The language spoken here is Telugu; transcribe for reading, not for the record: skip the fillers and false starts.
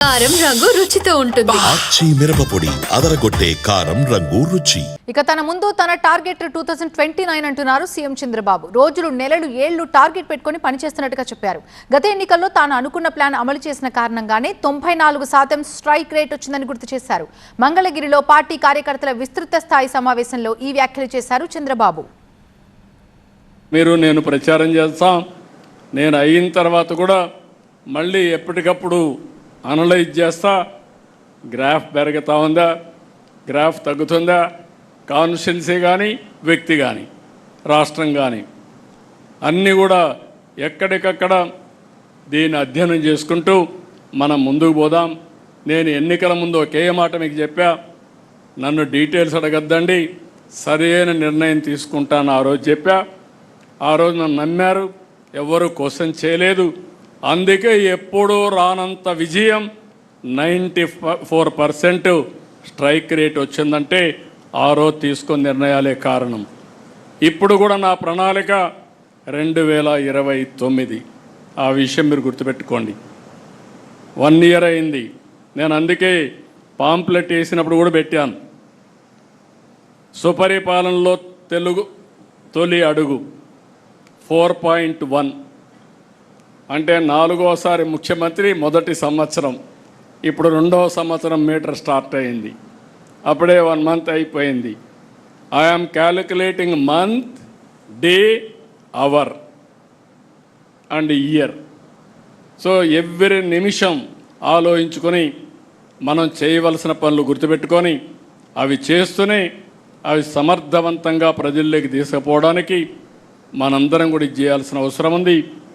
కారం రంగు రుచితో ఉంటుంది. ఆచి మిరపపొడి అదరగొట్టే కారం రంగు రుచి. ఇక తన ముందు తన టార్గెట్ 2029 అంటున్నారు సీఎం చంద్రబాబు. రోజులు నెలలు ఏళ్లు టార్గెట్ పెట్టుకుని పనిచేస్తున్నట్టుగా చెప్పారు. గత ఎన్నికల్లో తాను అనుకున్న ప్లాన్ అమలు చేసిన కారణంగానే 94% స్ట్రైక్ రేట్ వచ్చిందని గుర్తు చేశారు. మంగళగిరిలో పార్టీ కార్యకర్తల విస్తృత స్థాయి సమావేశంలో ఈ వ్యాఖ్యలు చేశారు చంద్రబాబు. నేను ప్రచారం చేస్తాం, నేను అయిన తర్వాత కూడా మళ్ళీ ఎప్పటికప్పుడు అనలైజ్ చేస్తా. గ్రాఫ్ పెరుగుతూ ఉందా, గ్రాఫ్ తగ్గుతుందా, కాన్స్టిట్యున్సీ కానీ వ్యక్తి కానీ రాష్ట్రం కానీ అన్నీ కూడా ఎక్కడికక్కడ దీన్ని అధ్యయనం చేసుకుంటూ మనం ముందుకు పోదాం. నేను ఎన్నికల ముందు ఒకే మాట మీకు చెప్పా, నన్ను డీటెయిల్స్ అడగద్దండి, సరైన నిర్ణయం తీసుకుంటాను ఆ రోజు చెప్పా. ఆ రోజు నన్ను నమ్మారు, ఎవరు క్వశ్చన్ చేయలేదు. అందుకే ఎప్పుడూ రానంత విజయం 94% స్ట్రైక్ రేట్ వచ్చిందంటే ఆ రోజు తీసుకున్న నిర్ణయాలే కారణం. ఇప్పుడు కూడా నా ప్రణాళిక 2029. ఆ విషయం మీరు గుర్తుపెట్టుకోండి. 1 ఇయర్ అయింది. నేను అందుకే పాంప్లెట్ వేసినప్పుడు కూడా పెట్టాను, సుపరిపాలనలో తెలుగు తొలి అడుగు 4.1 అంటే 4వసారి ముఖ్యమంత్రి మొదటి సంవత్సరం. ఇప్పుడు 2వ సంవత్సరం మీటర్ స్టార్ట్ అయింది, అప్పుడే 1 మంత్ అయిపోయింది. I'm calculating month, day, hour and year. So every నిమిషం ఆలోచించుకొని మనం చేయవలసిన పనులు గుర్తుపెట్టుకొని అవి చేస్తూనే అవి సమర్థవంతంగా ప్రజల్లోకి తీసుకుపోవడానికి మనందరం కూడా చేయాల్సిన అవసరం ఉంది.